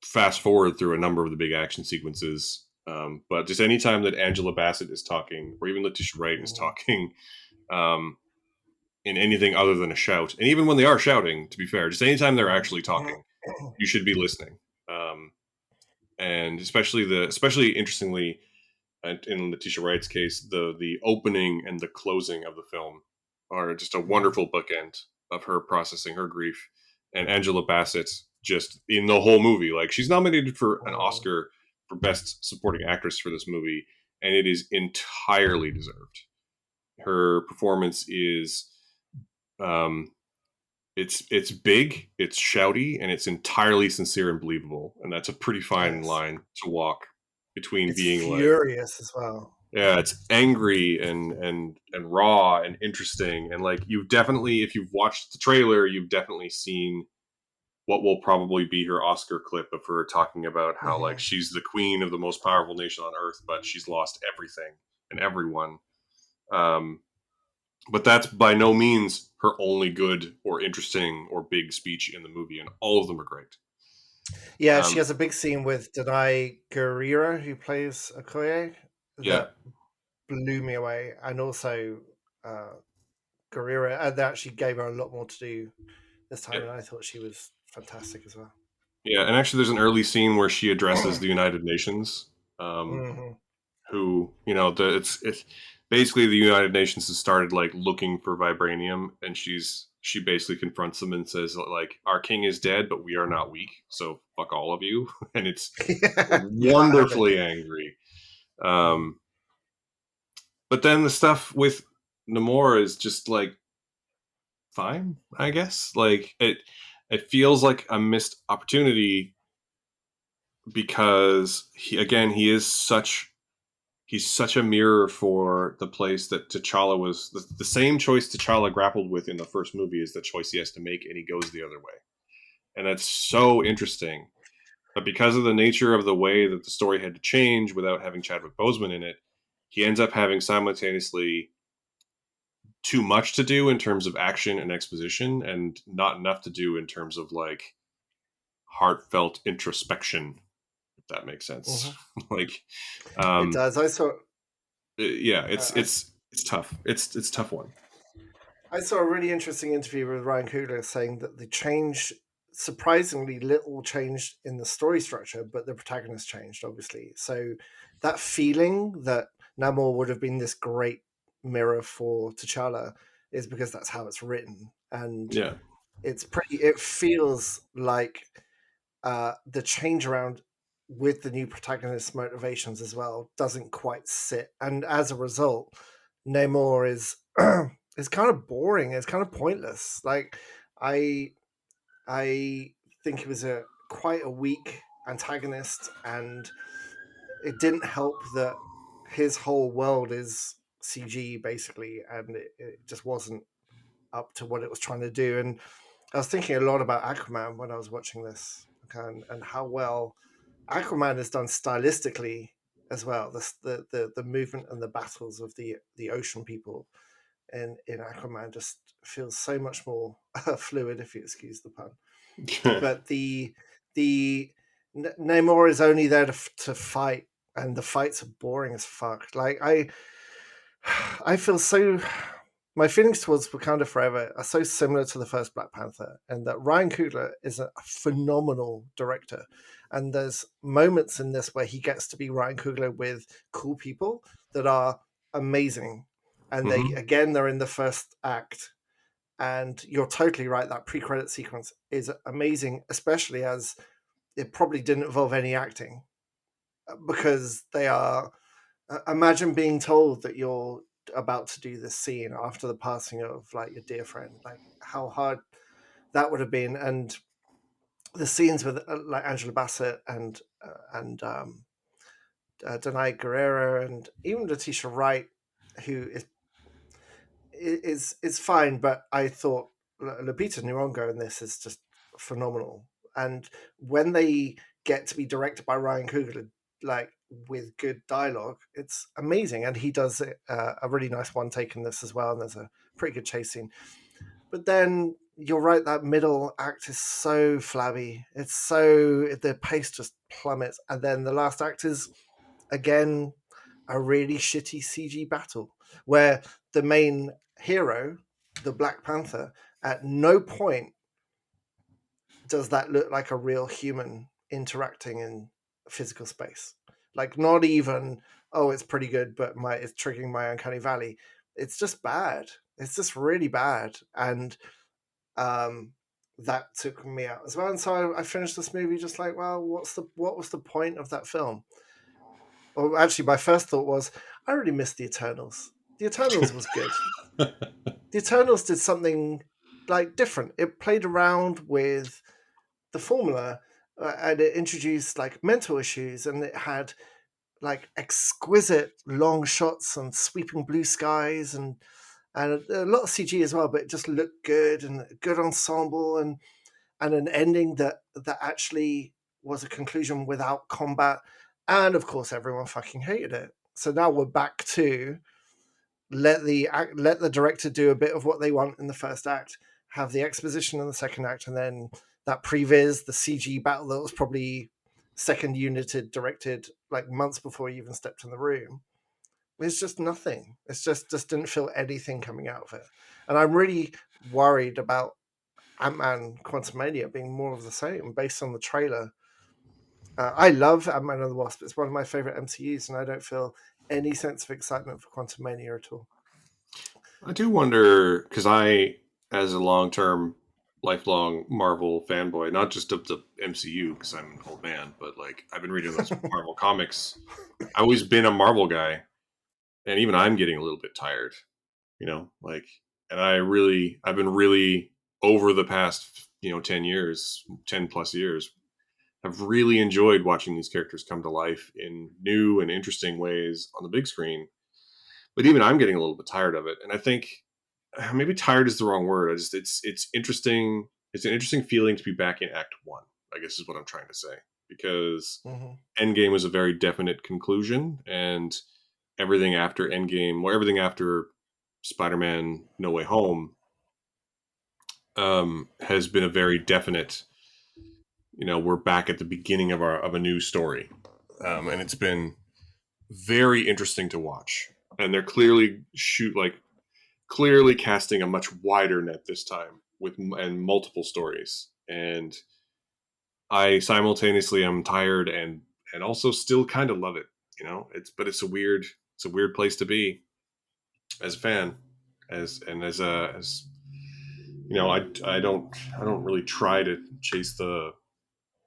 fast forward through a number of the big action sequences, but just any time that Angela Bassett is talking, or even Letitia Wright is Hmm. talking, um, in anything other than a shout, and even when they are shouting, to be fair, just anytime they're actually talking, you should be listening. Um, and especially interestingly, in Letitia Wright's case, the opening and the closing of the film are just a Hmm. wonderful bookend of her processing her grief. And Angela Bassett just in the whole movie, like she's nominated for an Hmm. Oscar for Best Supporting Actress for this movie, and it is entirely deserved. Her performance is um, it's big, it's shouty, and it's entirely sincere and believable. And that's a pretty fine Yes, line to walk between it's being like furious as well. yeah, it's angry and raw and interesting, and like you've definitely, if you've watched the trailer, you've definitely seen what will probably be her Oscar clip of her talking about how like Hmm. she's the queen of the most powerful nation on earth, but she's lost everything, and everyone. Um, but that's by no means her only good or interesting or big speech in the movie, and all of them are great. Yeah, she Um, has a big scene with Denai Guerrero, who plays Okoye, yeah, that blew me away, and also uh, Guerrero, and they actually gave her a lot more to do this yeah, time, and I thought she was fantastic as well. yeah. And actually, there's an early scene where she addresses the United Nations. Hmm. Who it's basically the United Nations has started like looking for vibranium, and she basically confronts them and says like, our king is dead, but we are not weak, so fuck all of you. And it's Yeah, I heard it. wonderfully angry. Mm. um but then the stuff with Namor is just like fine, I guess. Like it feels like a missed opportunity, because he's such a mirror for the place that T'Challa was. The same choice T'Challa grappled with in the first movie is the choice he has to make, and he goes the other way. And that's so interesting. But because of the nature of the way that the story had to change without having Chadwick Boseman in it, he ends up having simultaneously too much to do in terms of action and exposition, and not enough to do in terms of like heartfelt introspection, if that makes sense. Hmm. like, It um, does. yeah, I it's tough. It's a tough one. I saw a really interesting interview with Ryan Coogler saying that the change, surprisingly little changed in the story structure, but the protagonist changed, obviously. So that feeling that Namor would have been this great mirror for T'Challa is because that's how it's written. And Yeah. it feels like the change around with the new protagonist's motivations as well doesn't quite sit. And as a result, Namor is is kind of boring. It's kind of pointless. Like I I think he was a quite a weak antagonist, and it didn't help that his whole world is CG basically, and it just wasn't up to what it was trying to do. And I was thinking a lot about Aquaman when I was watching this, and how well Aquaman is done stylistically as well. The movement and the battles of the ocean people in Aquaman just feels so much more fluid, if you excuse the pun. But the Namor is only there to fight, and the fights are boring as fuck. Like I feel so. My feelings towards Wakanda Forever are so similar to the first Black Panther, and that Ryan Coogler is a phenomenal director. And there's moments in this where he gets to be Ryan Coogler with cool people that are amazing. And they, Hmm. again, they're in the first act. And you're totally right. That pre-credit sequence is amazing, especially as it probably didn't involve any acting, because they are. Imagine being told that you're about to do this scene after the passing of like your dear friend. Like how hard that would have been. And the scenes with like Angela Bassett and Denai Guerrero and even Letitia Wright, who is fine, but I thought Lupita Nyong'o in this is just phenomenal. And when they get to be directed by Ryan Coogler, like with good dialogue, it's amazing. And he does a really nice one take in this as well. And there's a pretty good chase scene. But then you're right, that middle act is so flabby. It's so the pace just plummets, and then the last act is again a really shitty CG battle where the main hero, the Black Panther, at no point does that look like a real human interacting in physical space. Like not even, oh, it's pretty good, but it's triggering my uncanny valley. It's just bad. It's just really bad, and um, that took me out as well. And so I finished this movie just like, well, what was the point of that film? Or actually, my first thought was, I really missed the Eternals. The Eternals was good. The Eternals did something like different. It played around with the formula, and it introduced like mental issues, and it had like exquisite long shots and sweeping blue skies and a lot of CG as well, but it just looked good and a good ensemble and an ending that actually was a conclusion without combat. And of course, everyone fucking hated it. So now we're back to let the director do a bit of what they want in the first act, have the exposition in the second act, and then that previs, the CG battle that was probably second united, directed like months before you even stepped in the room. It's just nothing. It's just didn't feel anything coming out of it, and I'm really worried about Ant-Man Quantumania being more of the same based on the trailer. I love Ant-Man and the Wasp. It's one of my favorite MCUs, and I don't feel any sense of excitement for Quantumania at all. I do wonder because as a long-term, lifelong Marvel fanboy, not just of the MCU because I'm an old man, but like I've been reading those Marvel comics. I've always been a Marvel guy, and even I'm getting a little bit tired. Like, and I've been really over the past 10 years, 10 plus years. I've really enjoyed watching these characters come to life in new and interesting ways on the big screen. But even I'm getting a little bit tired of it, and I think maybe tired is the wrong word. It's interesting. It's an interesting feeling to be back in Act One, I guess is what I'm trying to say, because Mm-hmm. Endgame was a very definite conclusion, and everything after Endgame, or everything after Spider-Man: No Way Home, has been a very definite. We're back at the beginning of a new story, and it's been very interesting to watch. And they're clearly casting a much wider net this time and multiple stories. And I simultaneously am tired and also still kind of love it. It's a weird place to be as a fan, as I don't really try to chase the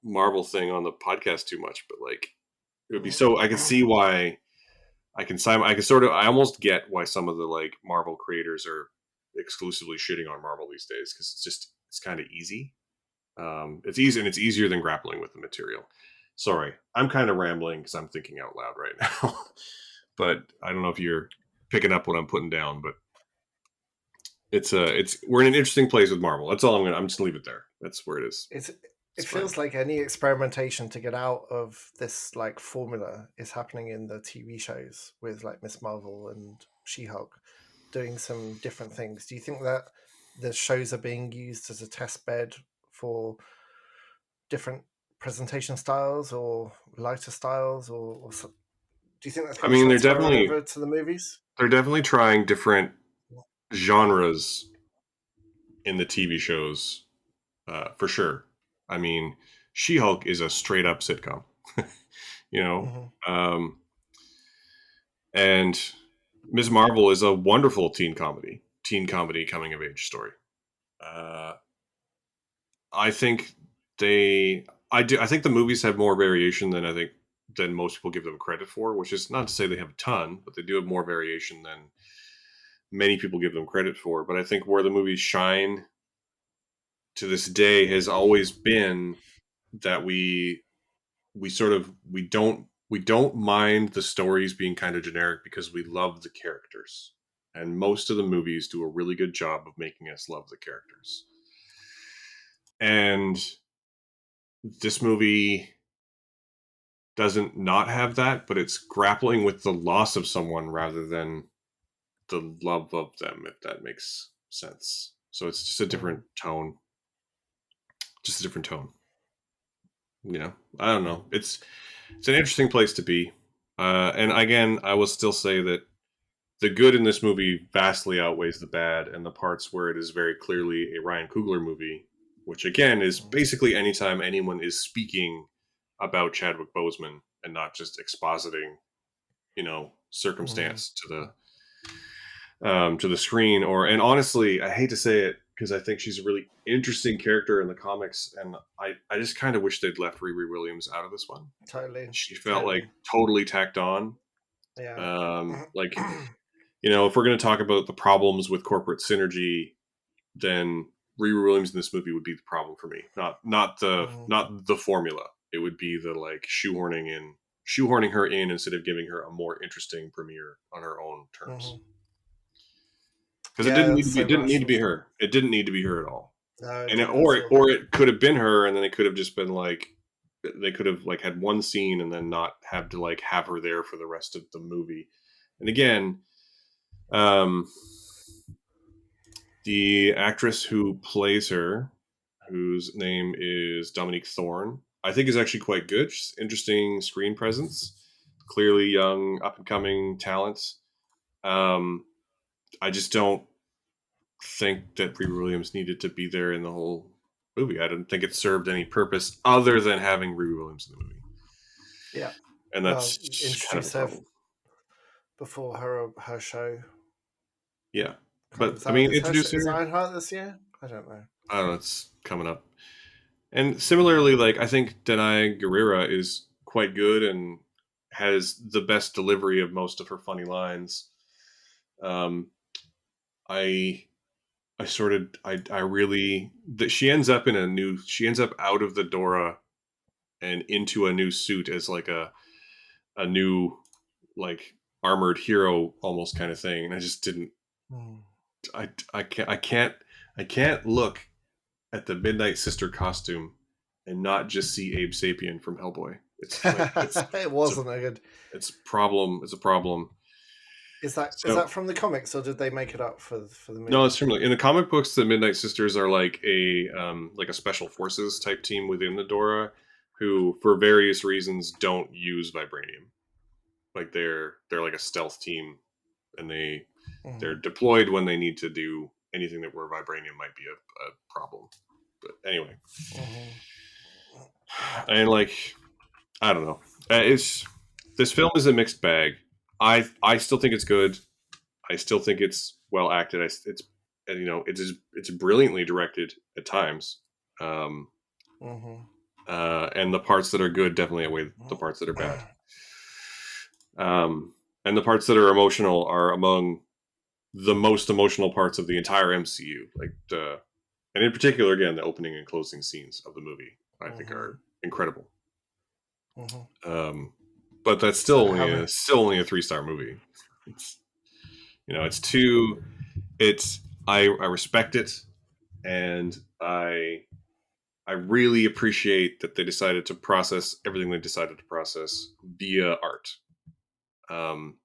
Marvel thing on the podcast too much, but like it would be so I can see why I almost get why some of the like Marvel creators are exclusively shitting on Marvel these days because it's kind of easy. It's easy and it's easier than grappling with the material. Sorry, I'm kind of rambling because I'm thinking out loud right now. But I don't know if you're picking up what I'm putting down, but we're in an interesting place with Marvel. That's all I'm just gonna leave it there. That's where it is. It's It's it fine. feels like any experimentation to get out of this like formula is happening in the TV shows with like Miss Marvel and She-Hulk doing some different things. Do you think that the shows are being used as a test bed for different presentation styles or lighter styles, do you think that's I going to mean, transfer over to the movies? they're definitely trying different genres in the TV shows, for sure. I mean, She-Hulk is a straight up sitcom, you know, Mm-hmm. um, and Ms. Marvel is a wonderful teen comedy coming of age story. Uh, I think I think the movies have more variation than most people give them credit for, which is not to say they have a ton, but they do have more variation than many people give them credit for. But I think where the movies shine to this day has always been that we don't mind the stories being kind of generic because we love the characters. And most of the movies do a really good job of making us love the characters. And this movie doesn't not have that, but it's grappling with the loss of someone rather than the love of them, if that makes sense. So it's just a Mm-hmm. different tone. Just a different tone. I don't know. It's an interesting place to be. And again, I will still say that the good in this movie vastly outweighs the bad, and the parts where it is very clearly a Ryan Coogler movie, which again is basically anytime anyone is speaking about Chadwick Boseman and not just expositing, Mm-hmm. circumstance to the screen. And honestly, I hate to say it because I think she's a really interesting character in the comics, and I just kind of wish they'd left Riri Williams out of this one. Totally, She felt like totally, totally tacked on. yeah. Like, if we're going to talk about the problems with corporate synergy, then Riri Williams in this movie would be the problem for me. Not the Mm-hmm. not the formula. It would be the like shoehorning her in instead of giving her a more interesting premiere on her own terms. Mm-hmm. Because it Yeah, didn't need that's to be. so It didn't need to be rushed. her. It didn't need to be her at all. No, it And didn't at all. or it could have been her, and then it could have just been like they could have like had one scene and then not have to like have her there for the rest of the movie. And again, um, the actress who plays her, whose name is Dominique Thorne, I think is actually quite good. She's interesting screen presence, clearly young, up and coming talent. Um, I just don't think that Riri Williams needed to be there in the whole movie. I didn't think it served any purpose other than having Riri Williams in the movie, Yeah. and Well, that's kind of a introduce her problem. before her show Yeah, but comes I out. mean, introduce Is her. Ironheart this year? I don't know. I don't know. It's coming up, and similarly, like I think Denai Guerrera is quite good and has the best delivery of most of her funny lines. Um, I I really that she ends up in a new she ends up out of the Dora and into a new suit as like a new like armored hero almost kind of thing. And I just didn't Hmm. I can't look at the Midnight Sister costume and not just see Abe Sapien from Hellboy. It's like It it's a wasn't a good. it's a problem. It's a problem. Is So that from the comics or did they make it up for the no, it's movie? from in the comic books. The Midnight Sisters are like a special forces type team within the Dora, who for various reasons don't use vibranium. Like they're like a stealth team, and they're Hmm. deployed when they need to do anything that where vibranium might be a problem. But anyway, Hmm. and like I don't know, it's this film is a mixed bag. I still think it's good. I still think it's well acted. It's and, you know it's brilliantly directed at times. Um, Hmm. and the parts that are good definitely outweigh the parts that are bad. And the parts that are emotional are among the most emotional parts of the entire MCU. And in particular, again, the opening and closing scenes of the movie, I think, Hmm. are incredible. Hmm. Um, but that's So how many? still only a 3-star movie. It's it's too. It's I respect it, and I really appreciate that they decided to process everything they decided to process via art. Um,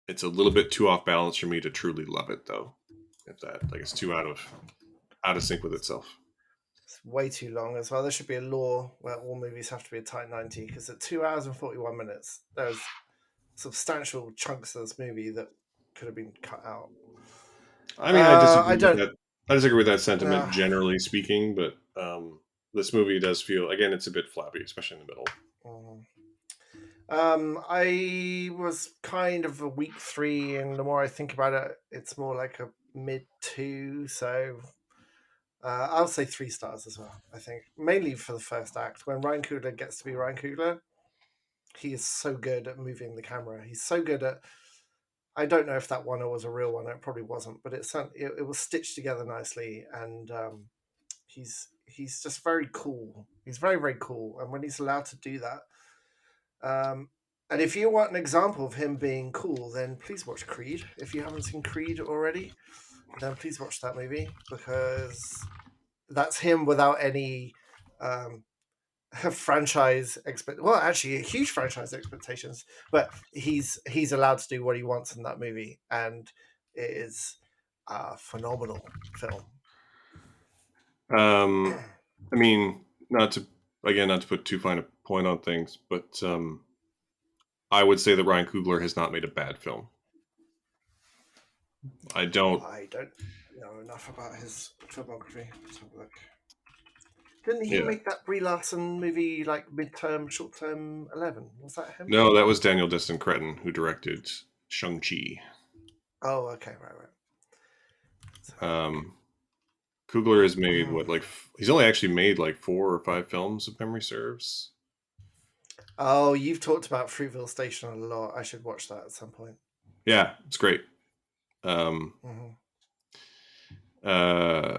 it's a little bit too off balance for me to truly love it, though. If that like it's too out of sync with itself. It's way too long as well. There should be a law where all movies have to be a tight 90 because at 2 hours and 41 minutes, there's substantial chunks of this movie that could have been cut out. I mean, I don't. I disagree with that sentiment, Uh, generally speaking, but this movie does feel again it's a bit floppy, especially in the middle. mm. I was kind of a weak three, and the more I think about it, it's more like a mid two. So I'll say 3 stars as well. I think mainly for the first act when Ryan Coogler gets to be Ryan Coogler. He is so good at moving the camera. He's so good at. I don't know if that one was a real one. It probably wasn't, but it was stitched together nicely, and he's just very cool. He's very very cool, and when he's allowed to do that, and if you want an example of him being cool, then please watch Creed. If you haven't seen Creed already, then please watch that movie because that's him without any um, franchise expect. Well, actually, huge franchise expectations, but he's allowed to do what he wants in that movie, and it is a phenomenal film. I mean, not to put too fine a point on things, but I would say that Ryan Coogler has not made a bad film. I don't. I don't know enough about his filmography. Let's have a look. Didn't he Yeah, make that Brie Larson movie like midterm, short term 11? Was that him? no, that was Daniel Destin Cretton who directed Shang Chi. Oh, okay, right, right. So, Um, Coogler has made look. what like he's only actually made like 4 or 5 films if memory serves. Oh, you've talked about Fruitville Station a lot. I should watch that at some point. Yeah, it's great. Um, Mm-hmm. uh,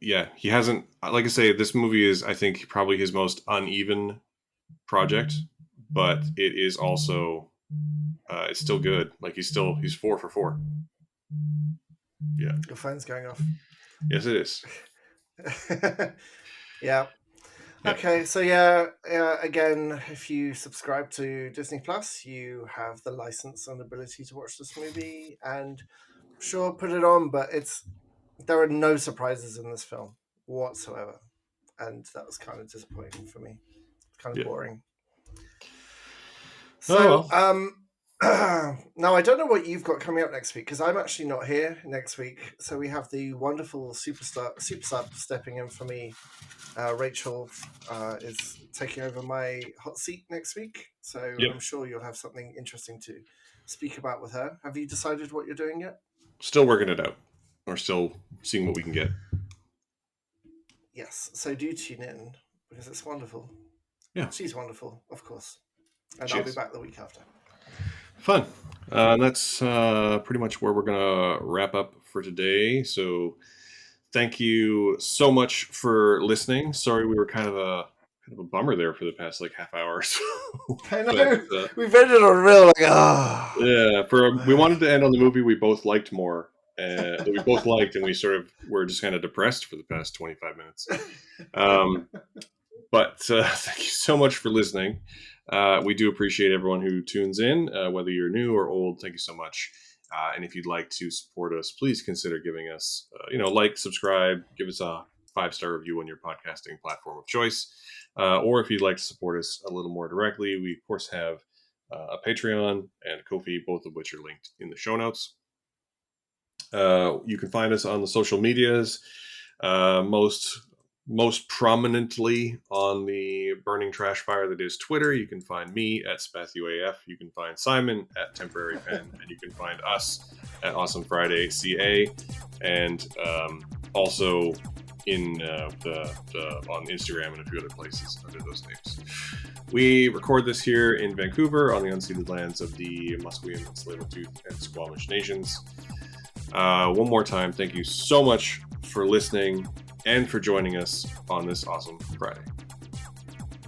yeah, he hasn't. Like I say, this movie is I think probably his most uneven project, but it is also it's still good. Like he's 4 for 4. Yeah, Your phone's going off. yes, it is. Yeah. Yeah. Okay, so again, if you subscribe to Disney Plus, you have the license and ability to watch this movie, and sure, put it on, but there are no surprises in this film whatsoever, and that was kind of disappointing for me. Kind of Yeah. boring. Oh So, well. now I don't know what you've got coming up next week because I'm actually not here next week. So we have the wonderful super sub stepping in for me. Rachel is taking over my hot seat next week, so Yep. I'm sure you'll have something interesting to speak about with her. Have you decided what you're doing yet? Still working it out. We're still seeing what we can get. Yes, so do tune in because it's wonderful. Yeah. She's wonderful, of course, and I'll be Cheers. back the week after. Fun. That's pretty much where we're gonna wrap up for today. So thank you so much for listening. Sorry we were kind of a bummer there for the past like half hour or so. I But know we've ended on real like yeah, we wanted to end on the movie we both liked more, that we both liked, and we sort of were just kind of depressed for the past 25 minutes. But thank you so much for listening. We do appreciate everyone who tunes in, whether you're new or old. Thank you so much. And if you'd like to support us, please consider giving us, like, subscribe, give us a 5-star review on your podcasting platform of choice. Or if you'd like to support us a little more directly, we of course have a Patreon and Ko-fi, both of which are linked in the show notes. You can find us on the social medias, most prominently on the burning trash fire that is Twitter. You can find me at SpathUAF. You can find Simon at Temporary Pen, and you can find us at Awesome Friday CA, and also in on Instagram and a few other places under those names. We record this here in Vancouver on the unceded lands of the Musqueam, Tsleil-Waututh, and Squamish nations. One more time, thank you so much for listening and for joining us on this awesome Friday.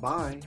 bye.